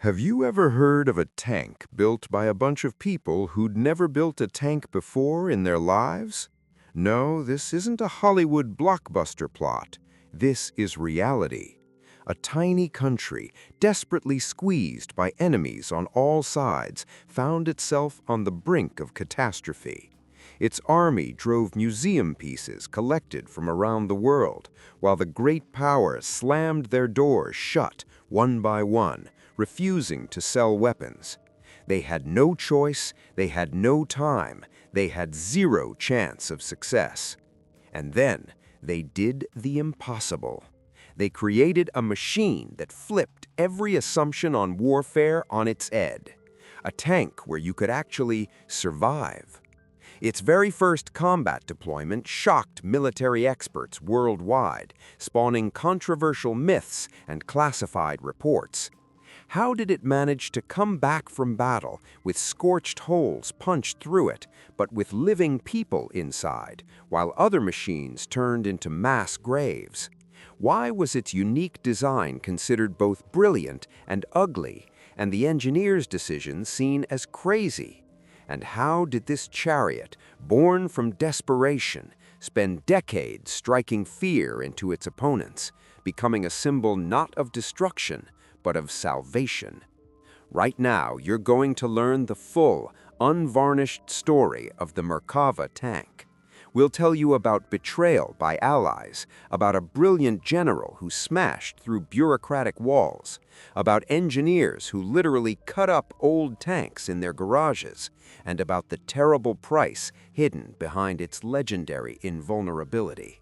Have you ever heard of a tank built by a bunch of people who'd never built a tank before in their lives? No, this isn't a Hollywood blockbuster plot. This is reality. A tiny country, desperately squeezed by enemies on all sides, found itself on the brink of catastrophe. Its army drove museum pieces collected from around the world, while the great powers slammed their doors shut, one by one, refusing to sell weapons. They had no choice, they had no time, they had zero chance of success. And then they did the impossible. They created a machine that flipped every assumption on warfare on its head. A tank where you could actually survive. Its very first combat deployment shocked military experts worldwide, spawning controversial myths and classified reports. How did it manage to come back from battle with scorched holes punched through it, but with living people inside, while other machines turned into mass graves? Why was its unique design considered both brilliant and ugly, and the engineer's decision seen as crazy? And how did this chariot, born from desperation, spend decades striking fear into its opponents, becoming a symbol not of destruction, but of salvation? Right now, you're going to learn the full, unvarnished story of the Merkava tank. We'll tell you about betrayal by allies, about a brilliant general who smashed through bureaucratic walls, about engineers who literally cut up old tanks in their garages, and about the terrible price hidden behind its legendary invulnerability.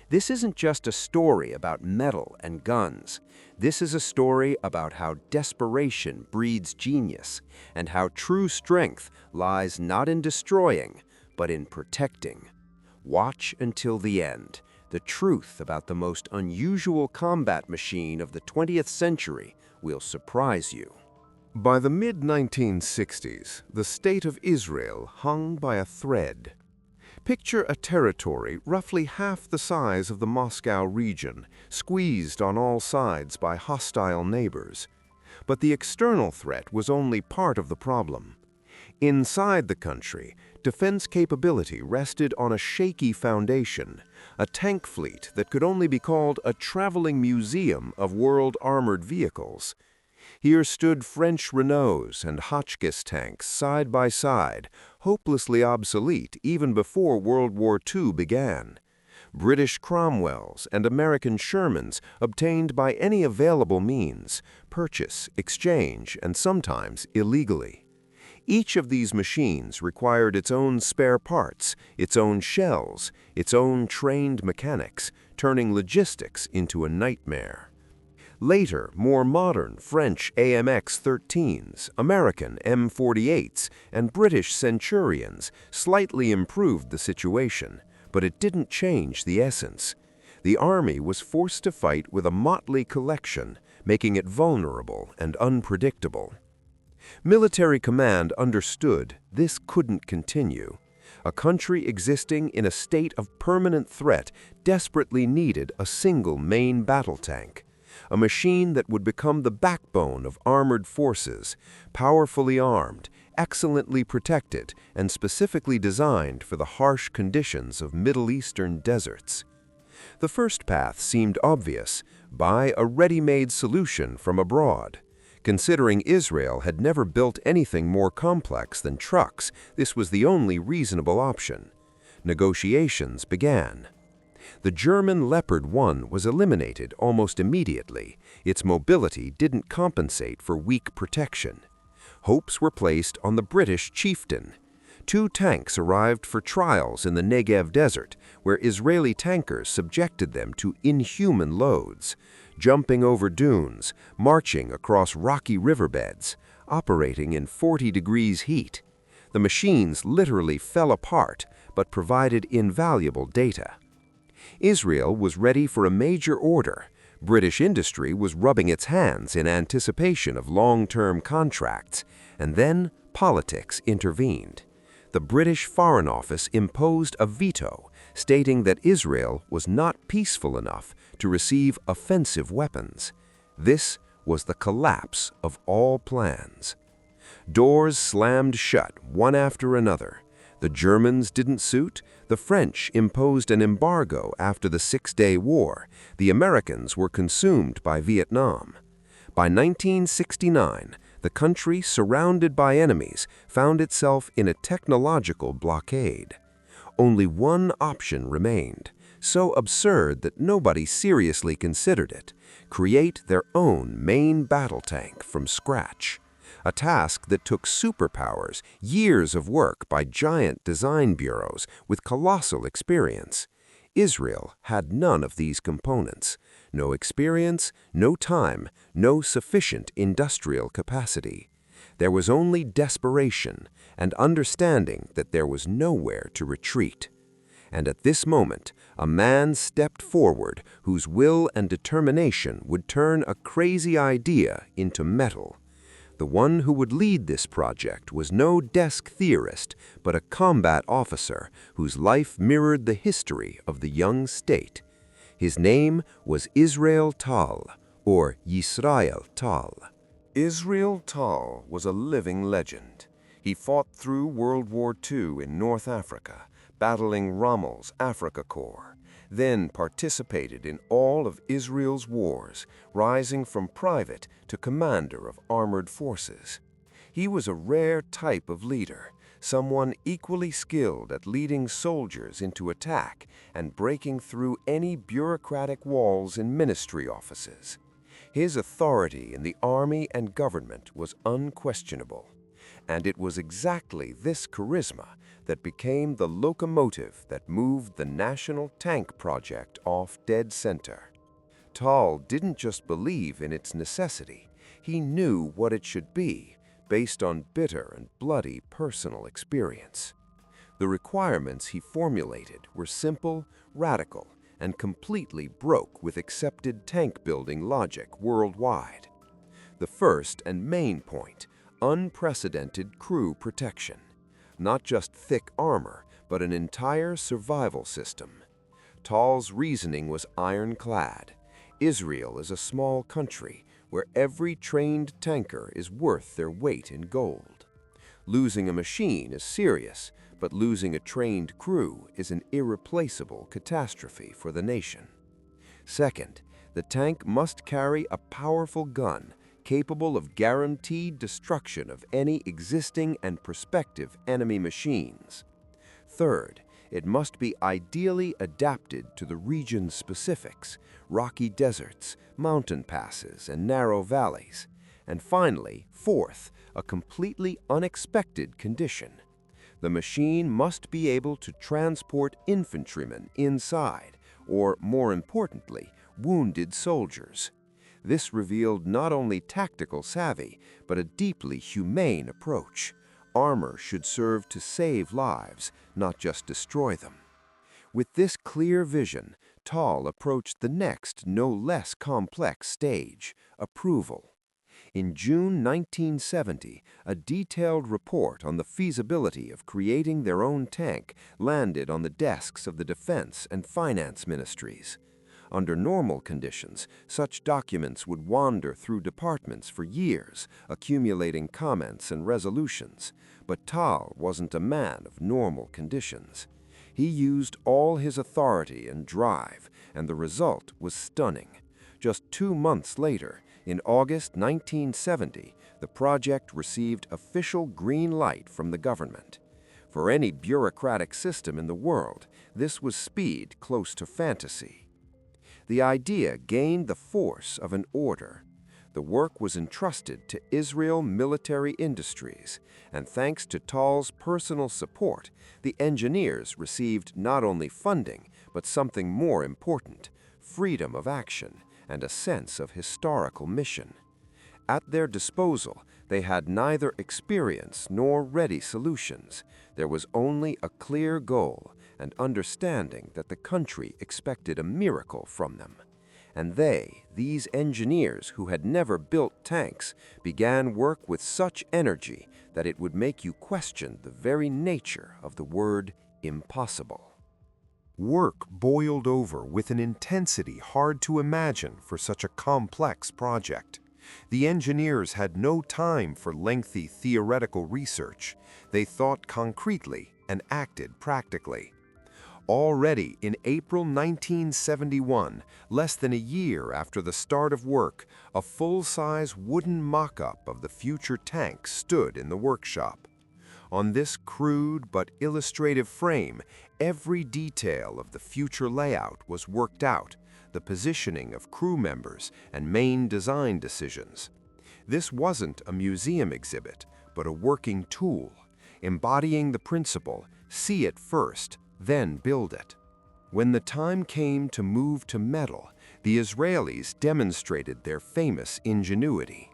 This isn't just a story about metal and guns. This is a story about how desperation breeds genius, and how true strength lies not in destroying, but in protecting. Watch until the end. The truth about the most unusual combat machine of the 20th century will surprise you. By the mid-1960s, the state of Israel hung by a thread. Picture a territory roughly half the size of the Moscow region, squeezed on all sides by hostile neighbors. But the external threat was only part of the problem. Inside the country, defense capability rested on a shaky foundation, a tank fleet that could only be called a traveling museum of world armored vehicles. Here stood French Renaults and Hotchkiss tanks side by side, hopelessly obsolete even before World War II began. British Cromwells and American Shermans obtained by any available means, purchase, exchange, and sometimes illegally. Each of these machines required its own spare parts, its own shells, its own trained mechanics, turning logistics into a nightmare. Later, more modern French AMX-13s, American M48s, and British Centurions slightly improved the situation, but it didn't change the essence. The army was forced to fight with a motley collection, making it vulnerable and unpredictable. Military command understood this couldn't continue. A country existing in a state of permanent threat desperately needed a single main battle tank, a machine that would become the backbone of armored forces, powerfully armed, excellently protected, and specifically designed for the harsh conditions of Middle Eastern deserts. The first path seemed obvious: buy a ready-made solution from abroad. Considering Israel had never built anything more complex than trucks, this was the only reasonable option. Negotiations began. The German Leopard 1 was eliminated almost immediately. Its mobility didn't compensate for weak protection. Hopes were placed on the British Chieftain. 2 tanks arrived for trials in the Negev desert, where Israeli tankers subjected them to inhuman loads, jumping over dunes, marching across rocky riverbeds, operating in 40 degrees heat. The machines literally fell apart, but provided invaluable data. Israel was ready for a major order. British industry was rubbing its hands in anticipation of long-term contracts, and then politics intervened. The British Foreign Office imposed a veto, stating that Israel was not peaceful enough to receive offensive weapons. This was the collapse of all plans. Doors slammed shut one after another. The Germans didn't suit, the French imposed an embargo after the Six-Day War, the Americans were consumed by Vietnam. By 1969, the country, surrounded by enemies, found itself in a technological blockade. Only one option remained, so absurd that nobody seriously considered it: create their own main battle tank from scratch. A task that took superpowers, years of work by giant design bureaus with colossal experience. Israel had none of these components. No experience, no time, no sufficient industrial capacity. There was only desperation and understanding that there was nowhere to retreat. And at this moment, a man stepped forward whose will and determination would turn a crazy idea into metal. The one who would lead this project was no desk theorist, but a combat officer whose life mirrored the history of the young state. His name was Israel Tal, or Yisrael Tal. Israel Tal was a living legend. He fought through World War II in North Africa, battling Rommel's Afrika Korps, then participated in all of Israel's wars, rising from private to commander of armored forces. He was a rare type of leader, someone equally skilled at leading soldiers into attack and breaking through any bureaucratic walls in ministry offices. His authority in the army and government was unquestionable, and it was exactly this charisma that became the locomotive that moved the National Tank Project off dead center. Tal didn't just believe in its necessity, he knew what it should be, based on bitter and bloody personal experience. The requirements he formulated were simple, radical, and completely broke with accepted tank-building logic worldwide. The first and main point: unprecedented crew protection. Not just thick armor, but an entire survival system. Tal's reasoning was ironclad. Israel is a small country where every trained tanker is worth their weight in gold. Losing a machine is serious, but losing a trained crew is an irreplaceable catastrophe for the nation. Second, the tank must carry a powerful gun capable of guaranteed destruction of any existing and prospective enemy machines. Third, it must be ideally adapted to the region's specifics: rocky deserts, mountain passes, and narrow valleys. And finally, fourth, a completely unexpected condition: the machine must be able to transport infantrymen inside, or more importantly, wounded soldiers. This revealed not only tactical savvy, but a deeply humane approach. Armor should serve to save lives, not just destroy them. With this clear vision, Tal approached the next, no less complex stage: approval. In June 1970, a detailed report on the feasibility of creating their own tank landed on the desks of the Defense and Finance Ministries. Under normal conditions, such documents would wander through departments for years, accumulating comments and resolutions. But Tal wasn't a man of normal conditions. He used all his authority and drive, and the result was stunning. Just 2 months later, in August 1970, the project received official green light from the government. For any bureaucratic system in the world, this was speed close to fantasy. The idea gained the force of an order. The work was entrusted to Israel Military Industries, and thanks to Tal's personal support, the engineers received not only funding, but something more important: freedom of action and a sense of historical mission. At their disposal, they had neither experience nor ready solutions. There was only a clear goal and understanding that the country expected a miracle from them. And these engineers who had never built tanks, began work with such energy that it would make you question the very nature of the word impossible. Work boiled over with an intensity hard to imagine for such a complex project. The engineers had no time for lengthy theoretical research. They thought concretely and acted practically. Already in April 1971, less than a year after the start of work, a full-size wooden mock-up of the future tank stood in the workshop. On this crude but illustrative frame, every detail of the future layout was worked out, the positioning of crew members and main design decisions. This wasn't a museum exhibit, but a working tool, embodying the principle, see it first, then build it. When the time came to move to metal, the Israelis demonstrated their famous ingenuity.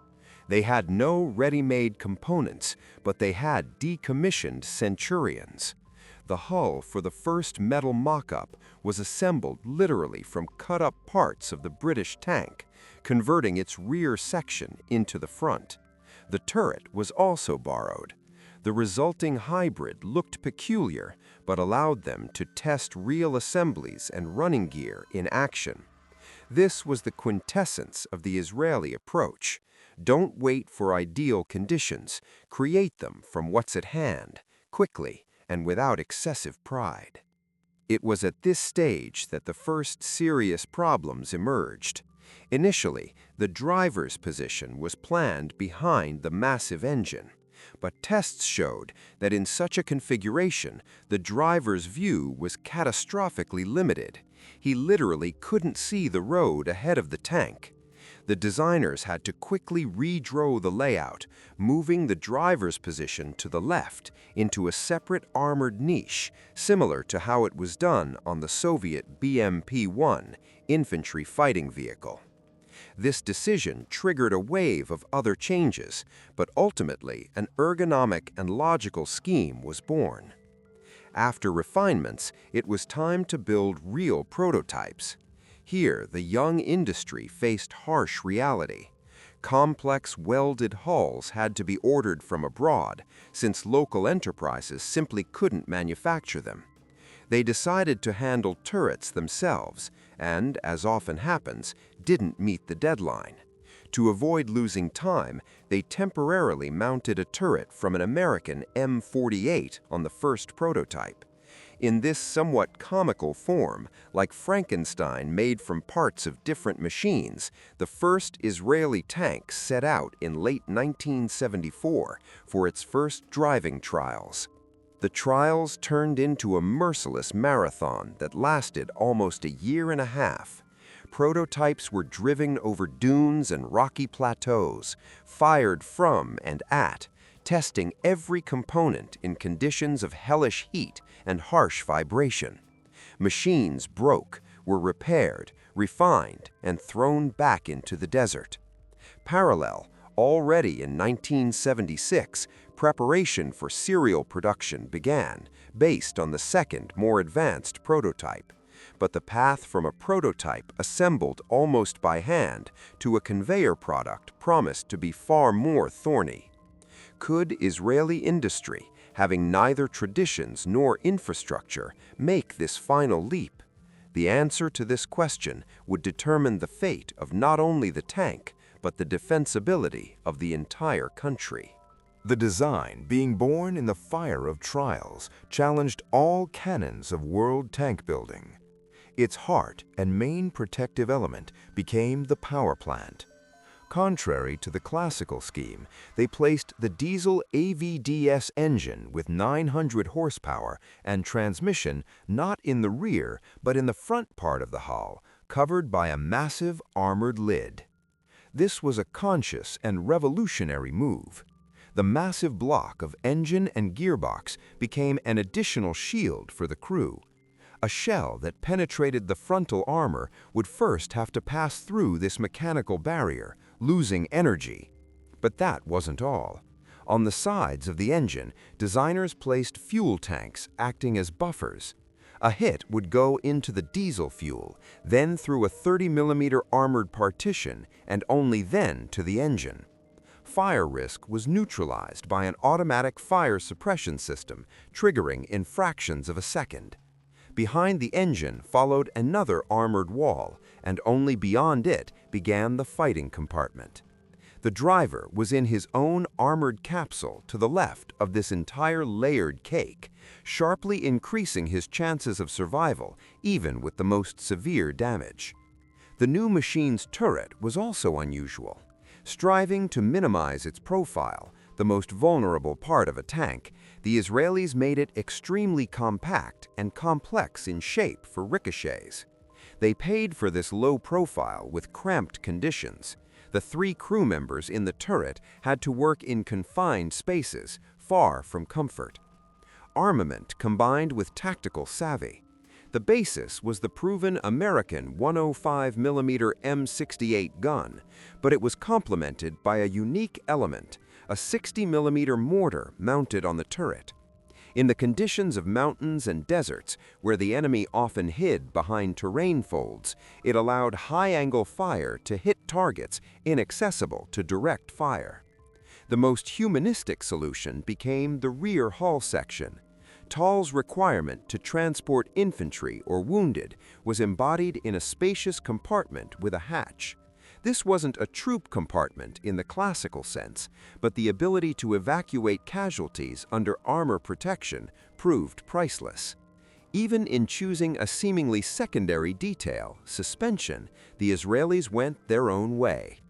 They had no ready-made components, but they had decommissioned Centurions. The hull for the first metal mock-up was assembled literally from cut-up parts of the British tank, converting its rear section into the front. The turret was also borrowed. The resulting hybrid looked peculiar, but allowed them to test real assemblies and running gear in action. This was the quintessence of the Israeli approach. Don't wait for ideal conditions, create them from what's at hand, quickly and without excessive pride. It was at this stage that the first serious problems emerged. Initially, the driver's position was planned behind the massive engine, but tests showed that in such a configuration, the driver's view was catastrophically limited. He literally couldn't see the road ahead of the tank. The designers had to quickly redraw the layout, moving the driver's position to the left into a separate armored niche, similar to how it was done on the Soviet BMP-1 infantry fighting vehicle. This decision triggered a wave of other changes, but ultimately an ergonomic and logical scheme was born. After refinements, it was time to build real prototypes. Here, the young industry faced harsh reality. Complex welded hulls had to be ordered from abroad, since local enterprises simply couldn't manufacture them. They decided to handle turrets themselves, and, as often happens, didn't meet the deadline. To avoid losing time, they temporarily mounted a turret from an American M48 on the first prototype. In this somewhat comical form, like Frankenstein made from parts of different machines, the first Israeli tank set out in late 1974 for its first driving trials. The trials turned into a merciless marathon that lasted almost a year and a half. Prototypes were driven over dunes and rocky plateaus, fired from and at, testing every component in conditions of hellish heat and harsh vibration. Machines broke, were repaired, refined, and thrown back into the desert. Parallel, already in 1976, preparation for serial production began, based on the second, more advanced prototype. But the path from a prototype assembled almost by hand to a conveyor product promised to be far more thorny. Could Israeli industry, having neither traditions nor infrastructure, make this final leap? The answer to this question would determine the fate of not only the tank, but the defensibility of the entire country. The design, being born in the fire of trials, challenged all canons of world tank building. Its heart and main protective element became the power plant. Contrary to the classical scheme, they placed the diesel AVDS engine with 900 horsepower and transmission not in the rear but in the front part of the hull, covered by a massive armored lid. This was a conscious and revolutionary move. The massive block of engine and gearbox became an additional shield for the crew. A shell that penetrated the frontal armor would first have to pass through this mechanical barrier, losing energy. But that wasn't all. On the sides of the engine, designers placed fuel tanks acting as buffers. A hit would go into the diesel fuel, then through a 30mm armored partition, and only then to the engine. Fire risk was neutralized by an automatic fire suppression system, triggering in fractions of a second. Behind the engine followed another armored wall, and only beyond it began the fighting compartment. The driver was in his own armored capsule to the left of this entire layered cake, sharply increasing his chances of survival even with the most severe damage. The new machine's turret was also unusual. Striving to minimize its profile, the most vulnerable part of a tank, the Israelis made it extremely compact and complex in shape for ricochets. They paid for this low profile with cramped conditions. The 3 crew members in the turret had to work in confined spaces, far from comfort. Armament combined with tactical savvy. The basis was the proven American 105mm M68 gun, but it was complemented by a unique element, a 60mm mortar mounted on the turret. In the conditions of mountains and deserts, where the enemy often hid behind terrain folds, it allowed high-angle fire to hit targets inaccessible to direct fire. The most humanistic solution became the rear hull section. TAL's requirement to transport infantry or wounded was embodied in a spacious compartment with a hatch. This wasn't a troop compartment in the classical sense, but the ability to evacuate casualties under armor protection proved priceless. Even in choosing a seemingly secondary detail, suspension, the Israelis went their own way.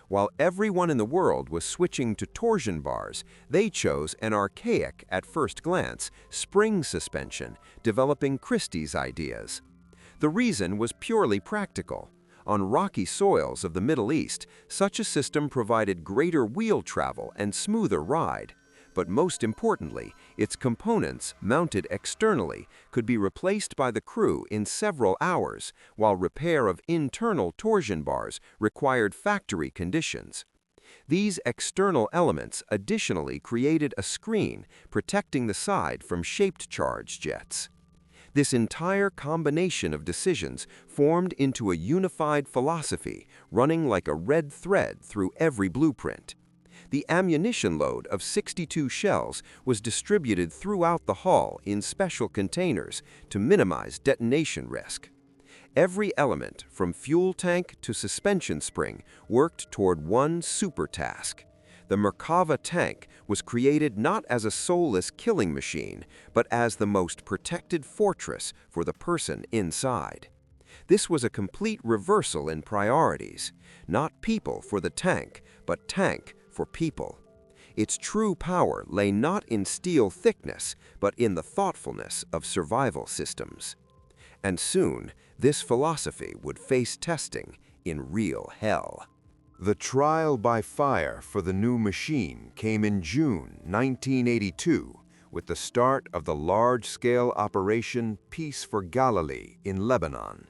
While everyone in the world was switching to torsion bars, they chose an archaic, at first glance, spring suspension, developing Christie's ideas. The reason was purely practical. On rocky soils of the Middle East, such a system provided greater wheel travel and smoother ride. But most importantly, its components, mounted externally, could be replaced by the crew in several hours, while repair of internal torsion bars required factory conditions. These external elements additionally created a screen protecting the side from shaped charge jets. This entire combination of decisions formed into a unified philosophy running like a red thread through every blueprint. The ammunition load of 62 shells was distributed throughout the hull in special containers to minimize detonation risk. Every element, from fuel tank to suspension spring, worked toward one super task. The Merkava tank was created not as a soulless killing machine, but as the most protected fortress for the person inside. This was a complete reversal in priorities, not people for the tank, but tank for people. Its true power lay not in steel thickness, but in the thoughtfulness of survival systems. And soon, this philosophy would face testing in real hell. The trial by fire for the new machine came in June 1982 with the start of the large-scale Operation Peace for Galilee in Lebanon.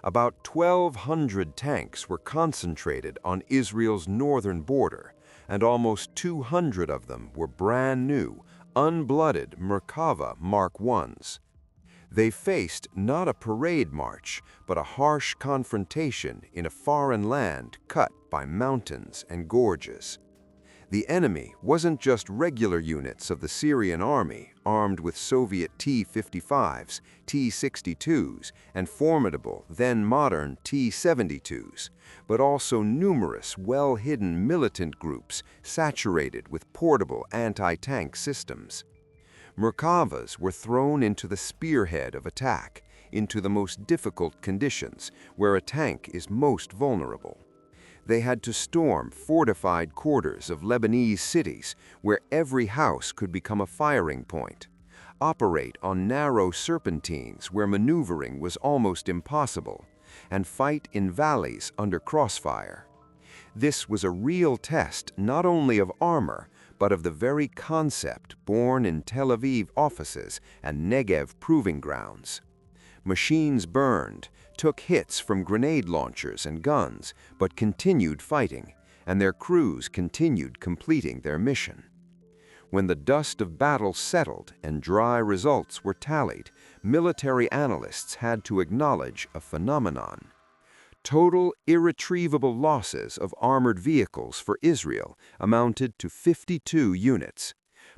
About 1,200 tanks were concentrated on Israel's northern border, and almost 200 of them were brand new, unblooded Merkava Mark Is. They faced not a parade march, but a harsh confrontation in a foreign land cut by mountains and gorges. The enemy wasn't just regular units of the Syrian army armed with Soviet T-55s, T-62s, and formidable, then modern T-72s, but also numerous well-hidden militant groups saturated with portable anti-tank systems. Merkavas were thrown into the spearhead of attack, into the most difficult conditions, where a tank is most vulnerable. They had to storm fortified quarters of Lebanese cities, where every house could become a firing point, operate on narrow serpentines where maneuvering was almost impossible, and fight in valleys under crossfire. This was a real test not only of armor, but of the very concept born in Tel Aviv offices and Negev proving grounds. Machines burned, took hits from grenade launchers and guns, but continued fighting, and their crews continued completing their mission. When the dust of battle settled and dry results were tallied, military analysts had to acknowledge a phenomenon. Total irretrievable losses of armored vehicles for Israel amounted to 52 units.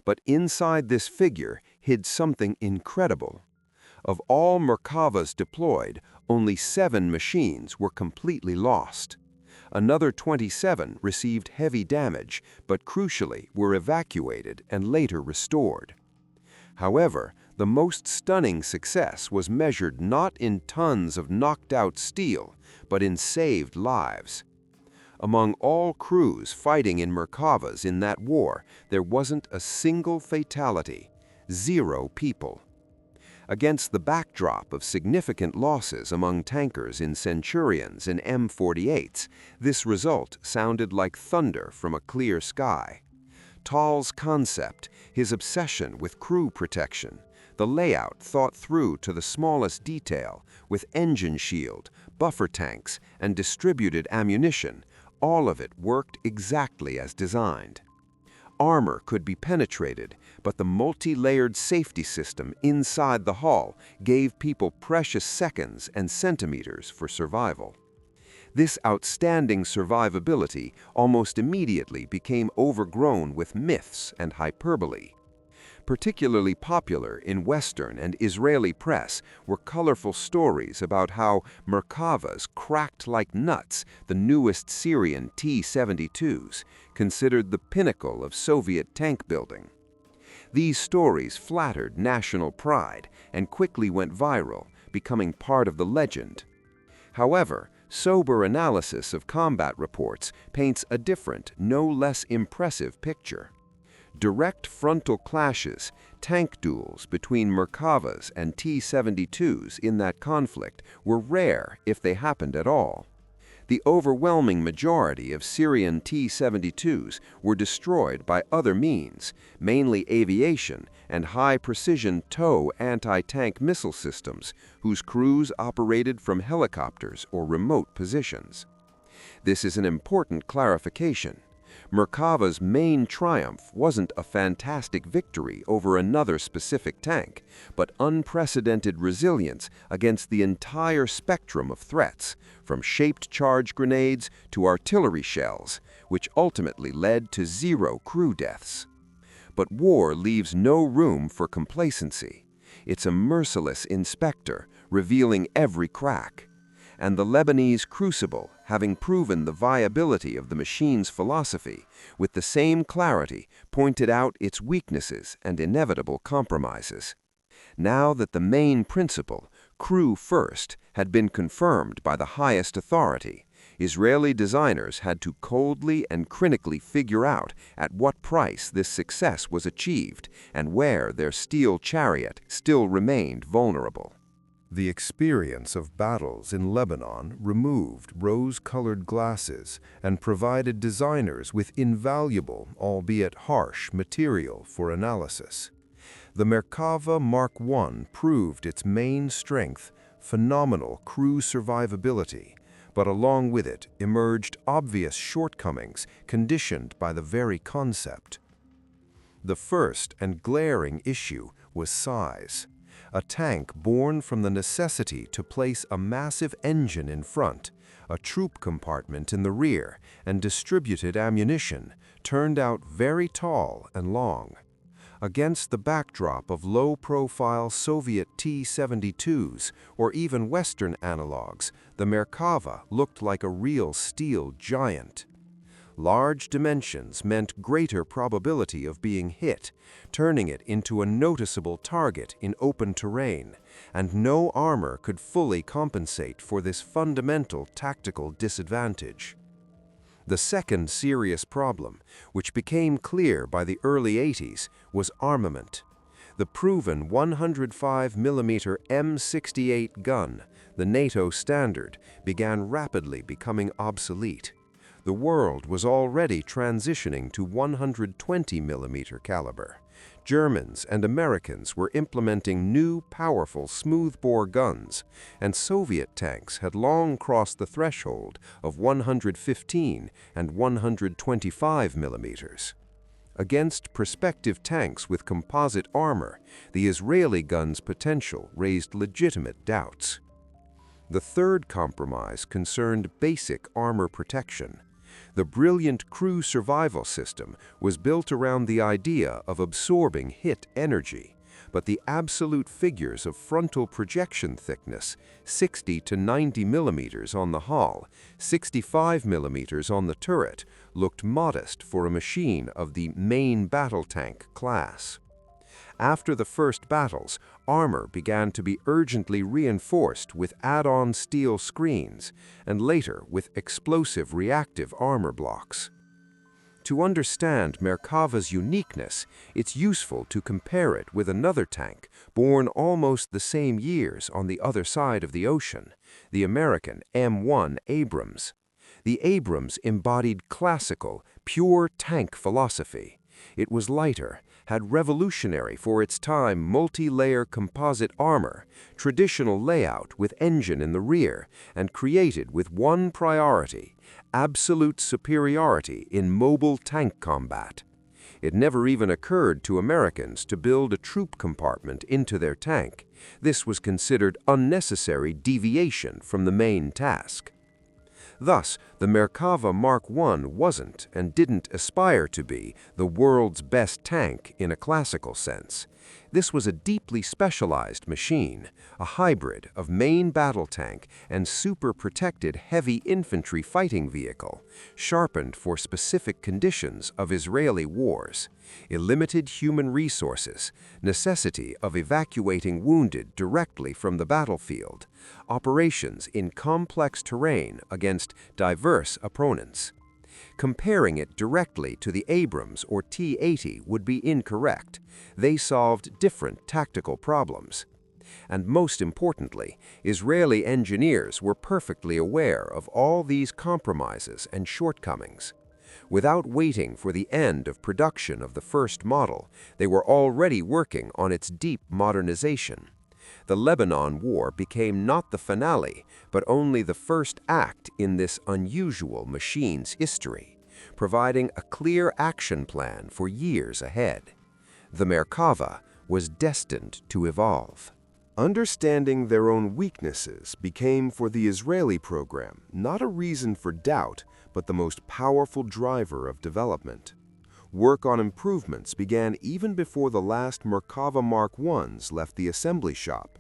But inside this figure hid something incredible. Of all Merkavas deployed, only 7 machines were completely lost. Another 27 received heavy damage, but crucially were evacuated and later restored. However, the most stunning success was measured not in tons of knocked-out steel, but in saved lives. Among all crews fighting in Merkavas in that war, there wasn't a single fatality, 0 people. Against the backdrop of significant losses among tankers in Centurions and M48s, this result sounded like thunder from a clear sky. Tall's concept, his obsession with crew protection, the layout thought through to the smallest detail, with engine shield, buffer tanks, and distributed ammunition, all of it worked exactly as designed. Armor could be penetrated, but the multi-layered safety system inside the hull gave people precious seconds and centimeters for survival. This outstanding survivability almost immediately became overgrown with myths and hyperbole. Particularly popular in Western and Israeli press were colorful stories about how Merkavas cracked like nuts the newest Syrian T-72s, considered the pinnacle of Soviet tank building. These stories flattered national pride and quickly went viral, becoming part of the legend. However, sober analysis of combat reports paints a different, no less impressive picture. Direct frontal clashes, tank duels between Merkavas and T-72s in that conflict were rare if they happened at all. The overwhelming majority of Syrian T-72s were destroyed by other means, mainly aviation and high-precision TOW anti-tank missile systems, whose crews operated from helicopters or remote positions. This is an important clarification. Merkava's main triumph wasn't a fantastic victory over another specific tank, but unprecedented resilience against the entire spectrum of threats, from shaped charge grenades to artillery shells, which ultimately led to 0 crew deaths. But war leaves no room for complacency. It's a merciless inspector, revealing every crack. And the Lebanese crucible, having proven the viability of the machine's philosophy, with the same clarity pointed out its weaknesses and inevitable compromises. Now that the main principle, crew first, had been confirmed by the highest authority, Israeli designers had to coldly and critically figure out at what price this success was achieved and where their steel chariot still remained vulnerable. The experience of battles in Lebanon removed rose-colored glasses and provided designers with invaluable, albeit harsh, material for analysis. The Merkava Mark I proved its main strength, phenomenal crew survivability, but along with it emerged obvious shortcomings conditioned by the very concept. The first and glaring issue was size. A tank born from the necessity to place a massive engine in front, a troop compartment in the rear, and distributed ammunition, turned out very tall and long. Against the backdrop of low-profile Soviet T-72s or even Western analogs, the Merkava looked like a real steel giant. Large dimensions meant greater probability of being hit, turning it into a noticeable target in open terrain, and no armor could fully compensate for this fundamental tactical disadvantage. The second serious problem, which became clear by the early 80s, was armament. The proven 105mm M68 gun, the NATO standard, began rapidly becoming obsolete. The world was already transitioning to 120mm caliber. Germans and Americans were implementing new, powerful smoothbore guns, and Soviet tanks had long crossed the threshold of 115 and 125mm. Against prospective tanks with composite armor, the Israeli gun's potential raised legitimate doubts. The third compromise concerned basic armor protection. The brilliant crew survival system was built around the idea of absorbing hit energy, but the absolute figures of frontal projection thickness, 60 to 90 millimeters on the hull, 65 millimeters on the turret, looked modest for a machine of the main battle tank class. After the first battles, armor began to be urgently reinforced with add-on steel screens, and later with explosive reactive armor blocks. To understand Merkava's uniqueness, it's useful to compare it with another tank born almost the same years on the other side of the ocean, the American M1 Abrams. The Abrams embodied classical, pure tank philosophy. It was lighter, had revolutionary for its time multi-layer composite armor, traditional layout with engine in the rear, and created with one priority: absolute superiority in mobile tank combat. It never even occurred to Americans to build a troop compartment into their tank. This was considered unnecessary deviation from the main task. Thus, the Merkava Mark I wasn't and didn't aspire to be the world's best tank in a classical sense. This was a deeply specialized machine, a hybrid of main battle tank and super-protected heavy infantry fighting vehicle, sharpened for specific conditions of Israeli wars: limited human resources, necessity of evacuating wounded directly from the battlefield, operations in complex terrain against diverse opponents. Comparing it directly to the Abrams or T-80 would be incorrect. They solved different tactical problems. And most importantly, Israeli engineers were perfectly aware of all these compromises and shortcomings. Without waiting for the end of production of the first model, they were already working on its deep modernization. The Lebanon War became not the finale, but only the first act in this unusual machine's history, providing a clear action plan for years ahead. The Merkava was destined to evolve. Understanding their own weaknesses became for the Israeli program not a reason for doubt, but the most powerful driver of development. Work on improvements began even before the last Merkava Mark I's left the assembly shop.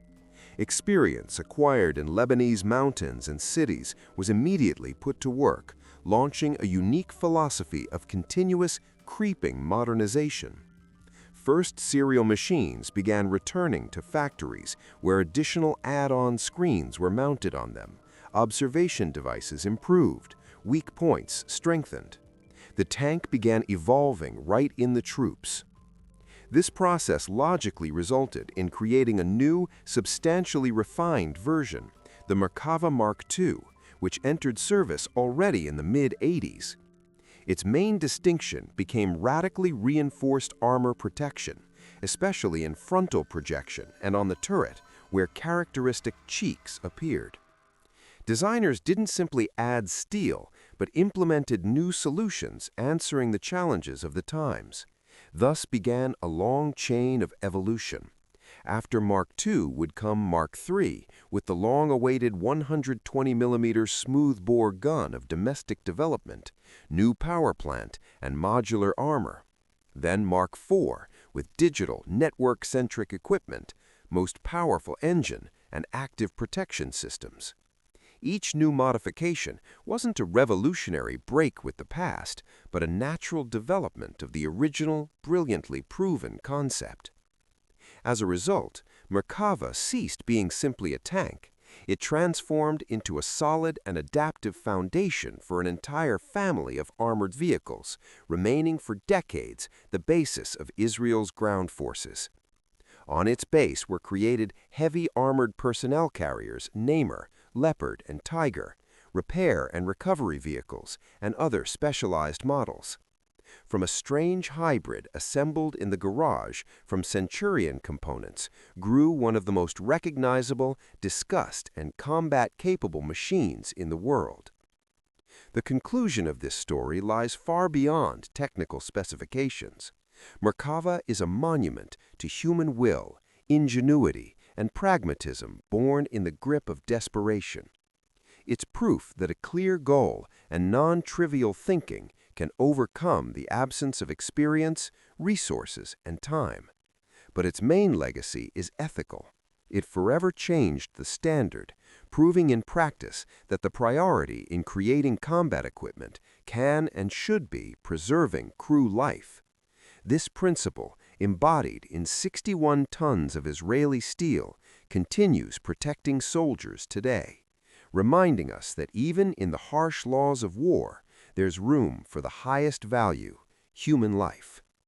Experience acquired in Lebanese mountains and cities was immediately put to work, launching a unique philosophy of continuous, creeping modernization. First serial machines began returning to factories where additional add-on screens were mounted on them, observation devices improved, weak points strengthened. The tank began evolving right in the troops. This process logically resulted in creating a new, substantially refined version, the Merkava Mark II, which entered service already in the mid-80s. Its main distinction became radically reinforced armor protection, especially in frontal projection and on the turret, where characteristic cheeks appeared. Designers didn't simply add steel, but implemented new solutions answering the challenges of the times. Thus began a long chain of evolution. After Mark II would come Mark III, with the long-awaited 120mm smoothbore gun of domestic development, new power plant, and modular armor. Then Mark IV, with digital, network-centric equipment, most powerful engine, and active protection systems. Each new modification wasn't a revolutionary break with the past, but a natural development of the original, brilliantly proven concept. As a result, Merkava ceased being simply a tank. It transformed into a solid and adaptive foundation for an entire family of armored vehicles, remaining for decades the basis of Israel's ground forces. On its base were created heavy armored personnel carriers, Namer, Leopard, and Tiger, repair and recovery vehicles, and other specialized models. From a strange hybrid assembled in the garage from Centurion components grew one of the most recognizable, discussed, and combat-capable machines in the world. The conclusion of this story lies far beyond technical specifications. Merkava is a monument to human will, ingenuity, and pragmatism born in the grip of desperation. It's proof that a clear goal and non-trivial thinking can overcome the absence of experience, resources, and time. But its main legacy is ethical. It forever changed the standard, proving in practice that the priority in creating combat equipment can and should be preserving crew life. This principle, embodied in 61 tons of Israeli steel, continues protecting soldiers today, reminding us that even in the harsh laws of war, there's room for the highest value, human life.